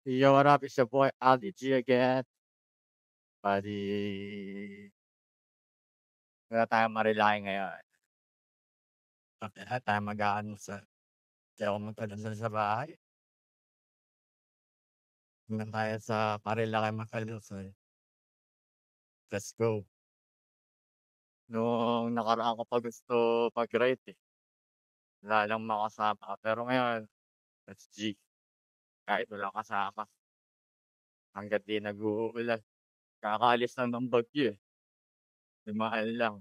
Yo, what up? It's your boy Ali G again. Bali, wala tayong marilahe ngayon. Wala tayong mag-aalmusal. Di ako magpadasal sa bahay. Doon tayo sa Marilaki mag-almusal. Let's go. Nung nakaraan ko pa gusto mag-ride eh. Wala lang makasama. Pero ngayon, let's G. Kahit walang kasama. Hanggat di nag-uulan. Kakaalis lang ng bagyo eh. Mahal lang.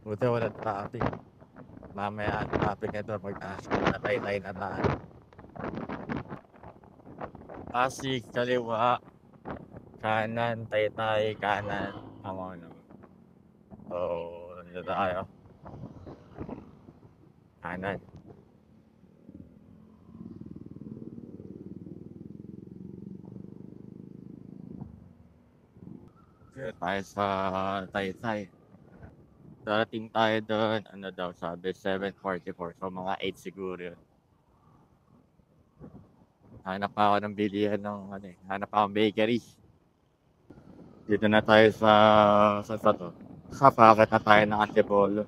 Buti wala traffic. Mamaya traffic ito pag natay-tay na tayo. Pasig, kaliwa, kanan, tay-tay, kanan. Tama naman. Oo, nandito tayo. Kanan. Tayo sa tay-tay. Darating tayo doon, ano daw sabi, 7:44. So mga 8 siguro yun. Hanap ako ng bilihan ng ano eh. Hanap ako ng bakery. Dito na tayo sa to. Sa packet na tayo ng Antipolo.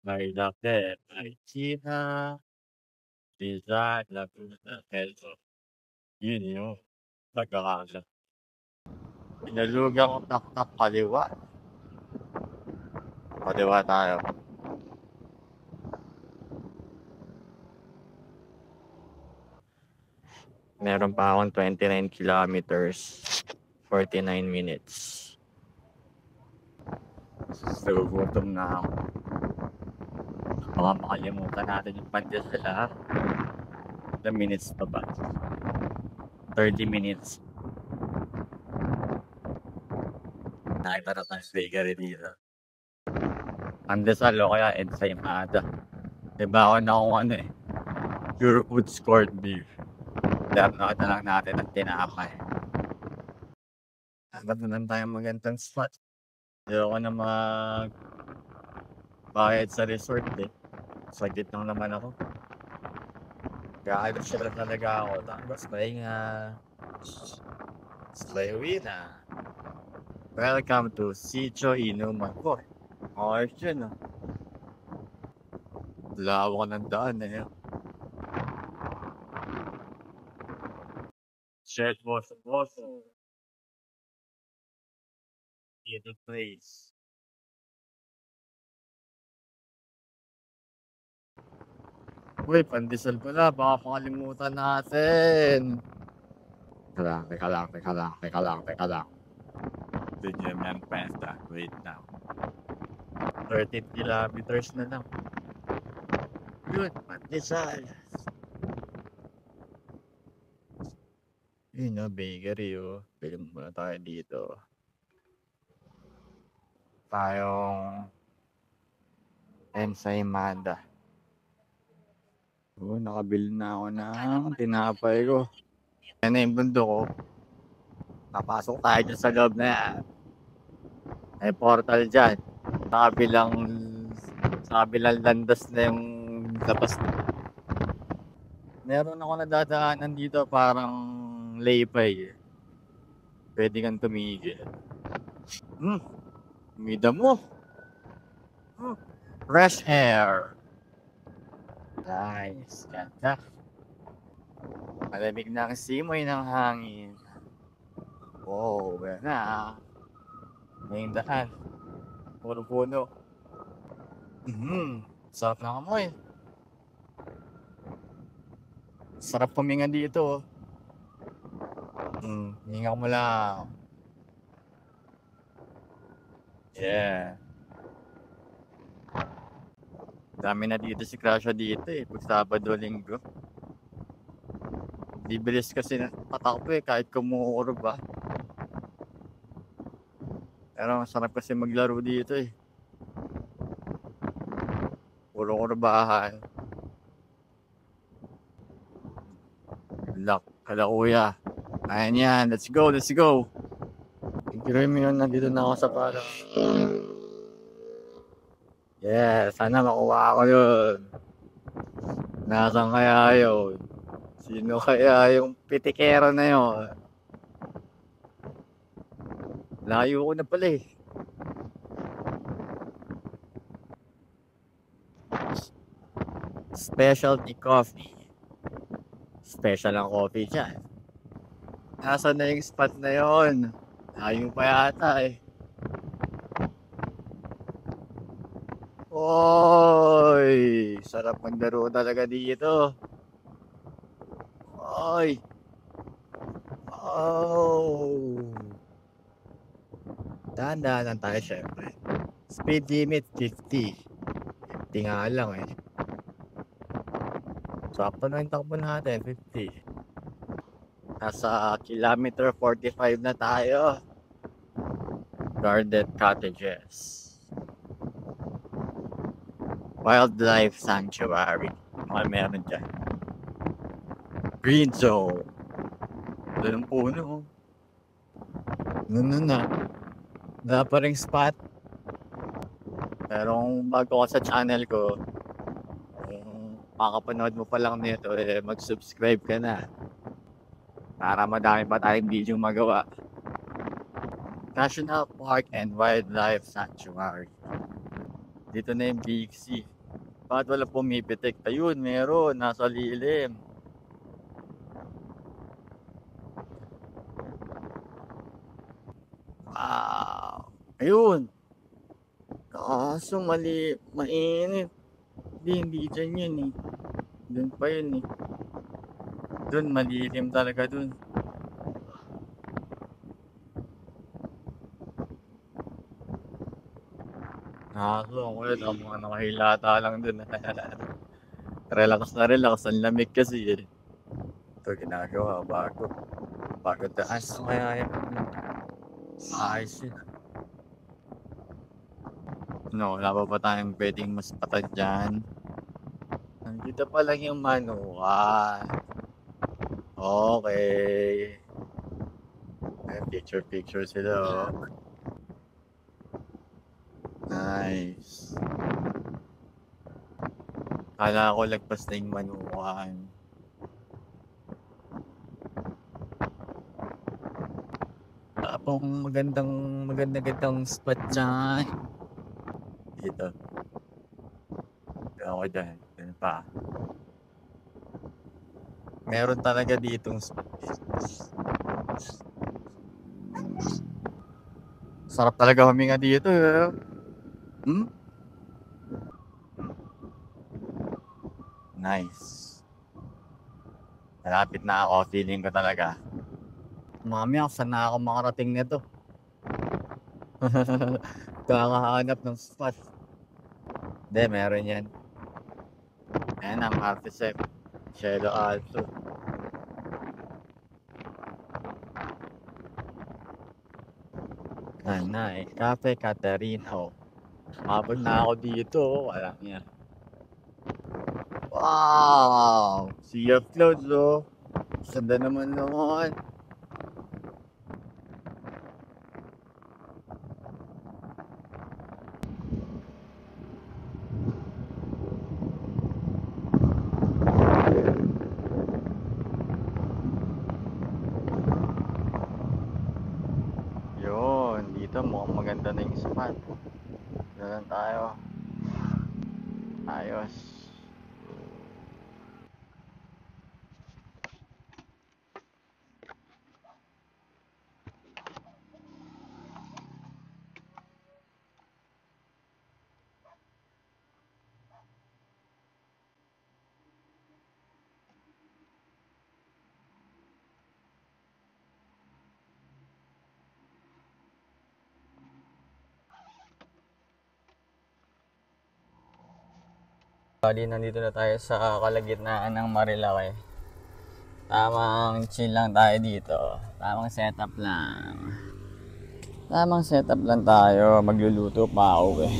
May Lake, may China, Rizal, Laguna, Quezon. Yun yun. Nagkakala. Pinalugang tak-tak kaliwa. Kaliwa tayo. Meron pa akong 29 kilometers, 49 minutes. Nagugutom na ako. Baka makalimutan natin yung pandesal ha. Ilang minutes pa ba? 30 minutes. Nakita na tayong bakery dito. Pandesal o kaya ensaymada. Diba ako na kung ano eh. Pure Foods corned beef. Dapat na lang natin ang tinapay. Dapat na lang tayo magandang spot. Ayoko na bayad sa resort eh. Saglit lang naman ako. Gaalit siya lang talaga ako. Tapos pahinga. Slaywin na. Welcome to Sitio Inuman. Ayos yun ah. Lawak ng daan na yun. Shed was awesome. Beautiful place. Uy, pandesal pala. Baka pakalimutan natin. Teka lang. Benjamin Pesta. Wait now. 13 kilometers na lang. Yun, pandesal. Yun o, bakery o. Pili muna tayo dito. Tayong ensaymada. Oo, nakabili na ako ng tinapay ko. Yan na yung bundok ko. Papasok tayo dyan sa loob na yan. May portal dyan. Sa kabilang landas na yung labas. Meron ako nadadaanan dito parang laypay. Pwede kang tumigil. Umida mo. Fresh air. Nice. Ganda. Malamig na ang simoy ng hangin. Wow, yan na. May daan. Puno-puno. Sarap na amoy. Sarap puminga dito. Hinga mo lang. Yeah. Dami na dito si Crasha dito eh. Pag Sabado, Linggo. Bibilis kasi patakbo eh. Kahit kumukurog ba. Pero masarap kasi maglaro dito eh. Puro kurbahan. Kala kuya. Ayan yan. Let's go. Igiroy mo yun. Nandito na ako sa parang. Yeah. Sana makuha ako yun. Nasaan kaya yun? Sino kaya yung pitikero na yun? Layo ko na pala eh. Specialty coffee. Special ang coffee dyan. Nasaan na yung spot na yun? Layo pa yata eh. Oy! Sarap maglaro talaga dito. Oy! Oh! Dahan-dahan lang tayo syempre. Speed limit 50. 50 nga lang eh. Sakto na yung takbo natin, 50. Nasa kilometer 45 na tayo. Guarded cottages. Wildlife sanctuary. Mga meron dyan. Green zone. Doon ang puno. Ano na. Wala pa ring spot. Pero kung bago ka sa channel ko, kung makakapanood mo pa lang nito, mag-subscribe ka na. Para madami pa tayong video magawa. National Park and Wildlife Sanctuary. Dito na yung Big C. Bakit wala pumipitik? Ayun, meron. Nasa lilim. Wow. Ayun. Kaso mainit. Hindi dyan yun eh. Doon pa yun eh. Doon, malilim talaga doon. Ang kulit. Ang mga nakahilata lang doon. Relax na relax. Ang lamig kasi eh. Ito ginagawa bago. Bago daan. So kaya yun. Ayos yun. No, wala pa tayong pwedeng mas patad dyan. Nandito pa lang yung manual. Okay. Picture sila oh. Nice. Kala ko lagpas na yung manual. Tapong magandang spot dyan. Dito. Ako dyan. Dito pa. Meron talaga ditong spot. Sarap talaga huminga dito eh. Nice. Malapit na ako. Feeling ko talaga. Mamaya, saan na ako makarating nito? Kakahanap ng spot. Hindi, meron yan. Ayan ang Artisep. Cielo Alto. Nanay, Cafe Caterino. Mabot na ako dito. Walang yan. Wow! Sea of Clouds oh. Ganda naman noon. Yun, dito mukhang maganda na yung spot. Doon tayo. Ayos. Bali, nandito na tayo sa kalagitnaan ng Marilaki. Tamang chill lang tayo dito. Tamang setup lang tayo. Magluluto pa ako eh.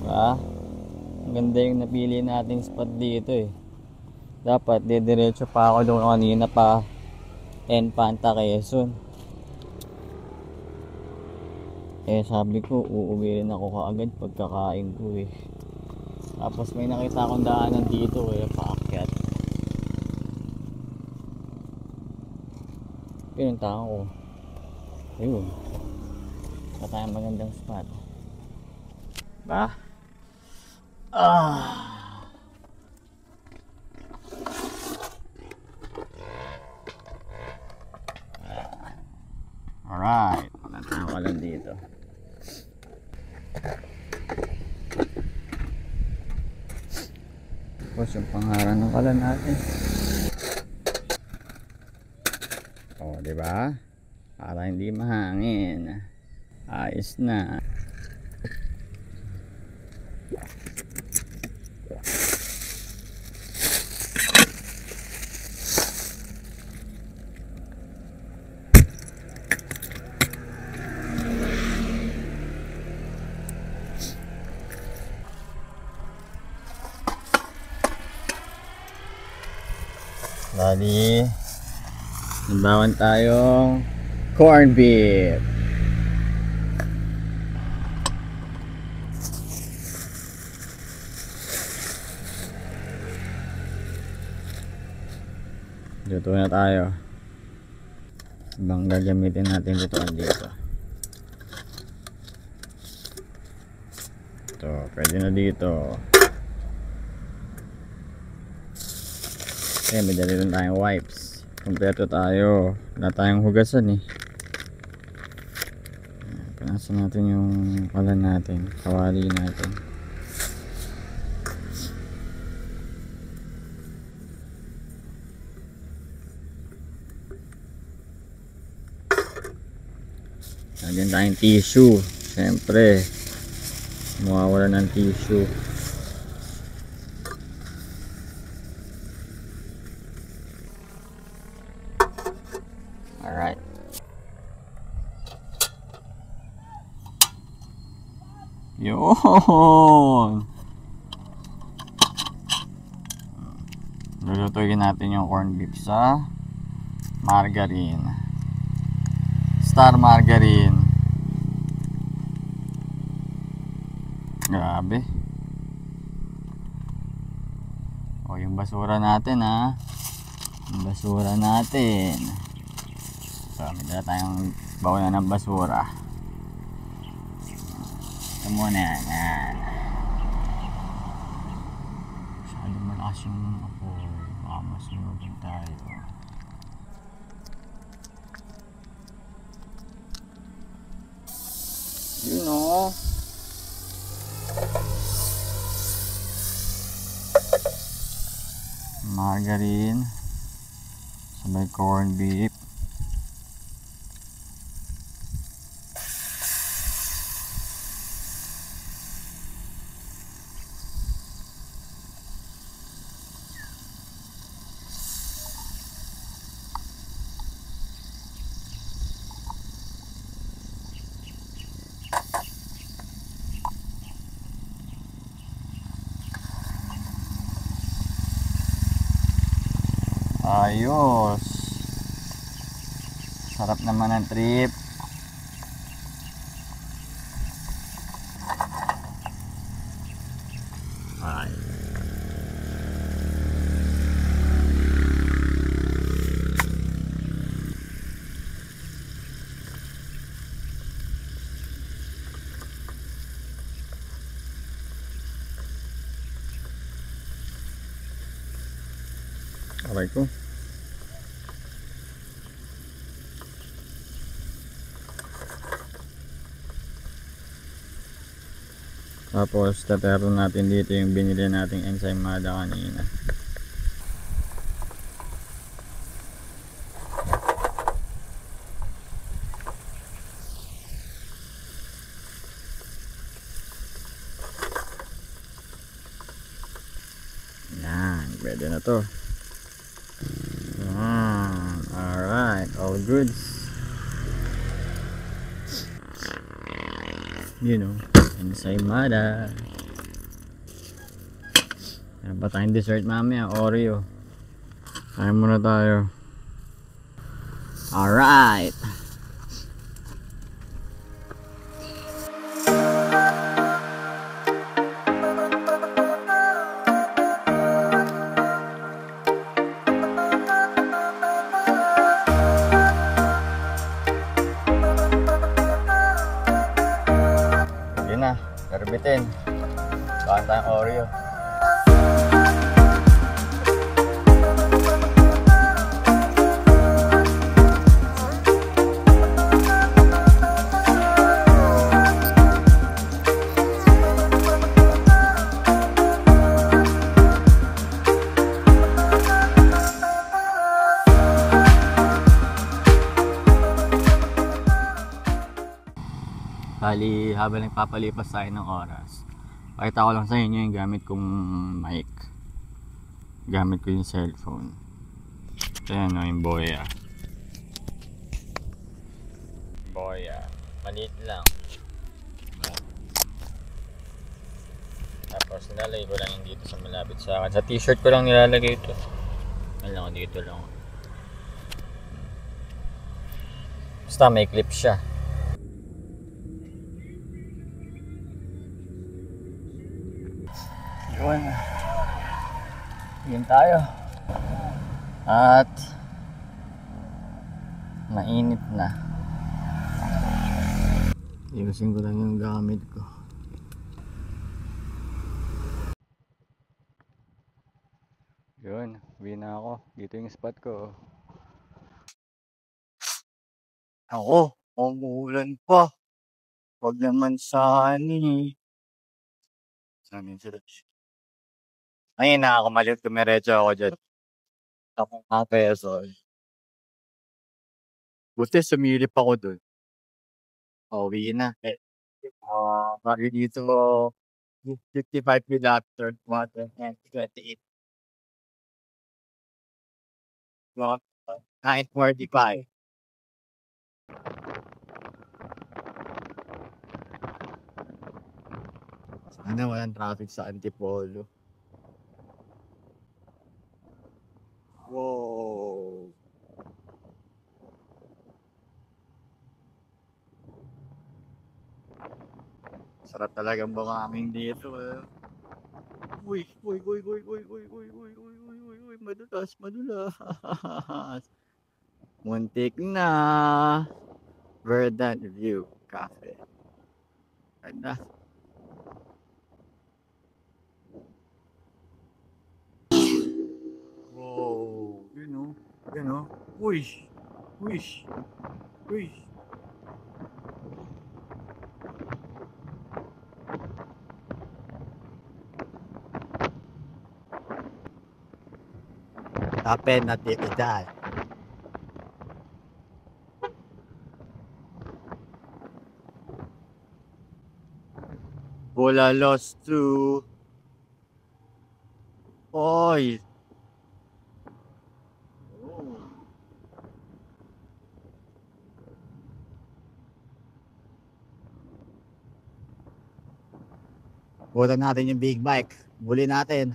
Diba? Ang ganda yung napili nating spot dito eh. Dapat didiretso pa ako doon kanina pa Enfanta Quezon. Sabi ko uuwi rin ako kaagad pagkakain ko eh. Tapos may nakita akong daanan dito paakyat. Yun yung tao. Ayun. Wala tayong magandang spot. Ba? Alright. Natao ka lang dito. Tapos yung pangaran ng kalan natin. O, diba? Para hindi mahangin. Ayos na. Bali, nabawan tayong corn beef. Luto na tayo. Ibang gagamitin natin lutuan dito. Ito, pwede na dito. Okay, may dali rin tayong wipes. Kompleto tayo. Wala tayong hugasan eh. Panasan natin yung kalan natin, kawali natin. Lagyan tayong tissue. Siyempre, mawawala ng tissue. Alright. Yun. Lulutuin natin yung corned beef sa margarine. Star margarine. Grabe. O, yung basura natin ha. Yung basura natin. So, may dala tayong bawal na ng basura. Ito muna yan. Yan. Masyadong malakas yung apoy. Baka masunugan tayo. You know. Margarine. Sabay corned beef. Ayos. Sarap naman ang trip. Ay. Aray ko. Tapos tatero natin dito yung binili nating ensaymada kanina. Yan, pwede na to. Alright, all goods. You know, ensaymada. Meron pa tayong dessert mamaya, Oreo. Kain muna tayo. Alright. natin. Baka tayong Oreo. Bali, habang nagpapalipas tayo ng oras, pakita ko lang sa inyo yung gamit kong mic. Gamit ko yung cellphone. Ayan o, yung Boya. Boya. Maliit lang. Tapos nilalagay ko lang yung dito sa malapit sa akin. Sa t-shirt ko lang nilalagay ito. Alam ko, dito lang. Basta may clip siya. Yun tayo. At mainit na. Iusin ko lang yung gamit ko. Yun, uwi na ako. Dito yung spot ko. Ako, umuulan pa. Wag naman sani. Samin sila. Ayun na ako, maliit kumiretso ako dyan. Tapos mga pesos. Buti sumilip ako dun. Uwi na. Bali dito 55 kilometer, 28. 9:45. Sana walang traffic sa Antipolo. Wow. Sarap talagang bumamin dito. Uy, madulas. Muntik na. Verdant View Cafe. Ganda. Wow, you know. Uy. Tapos na dito dyan. Bola lost to. Oy. Butan natin yung big bike. Buli natin.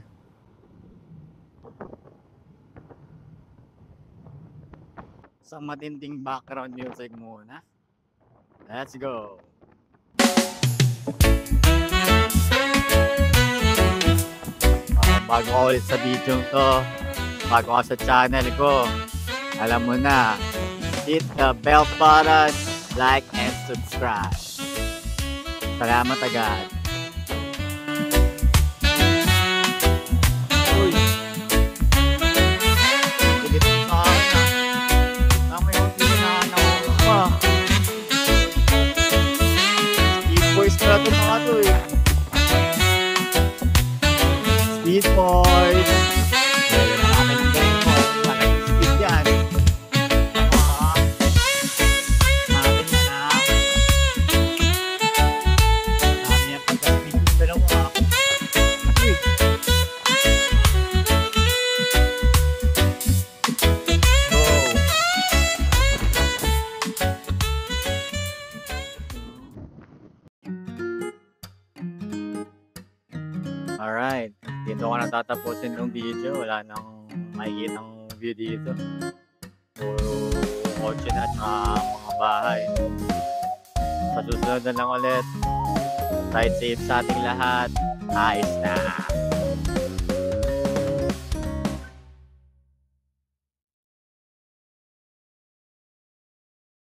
Sa matinding background music muna. Let's go. Bago ako ulit sa video to, bago ka sa channel ko, alam mo na, hit the bell button, like and subscribe. Salamat agad. Uy. Higit sa akin tama yung pinanawa pa. Speed boys na ito mga to eh. Speed boys. Pwede na natin yung game mo. Malaking speed yan. Natin yan ha. Namin yan pagka-speed yung dalawa. Uy. Alright, dito ko na tatapusin yung video. Wala nang makikita ng view dito. Puro kotse na at mga bahay. Sa susunod na lang ulit. Ride safe sa ating lahat. Ayos na.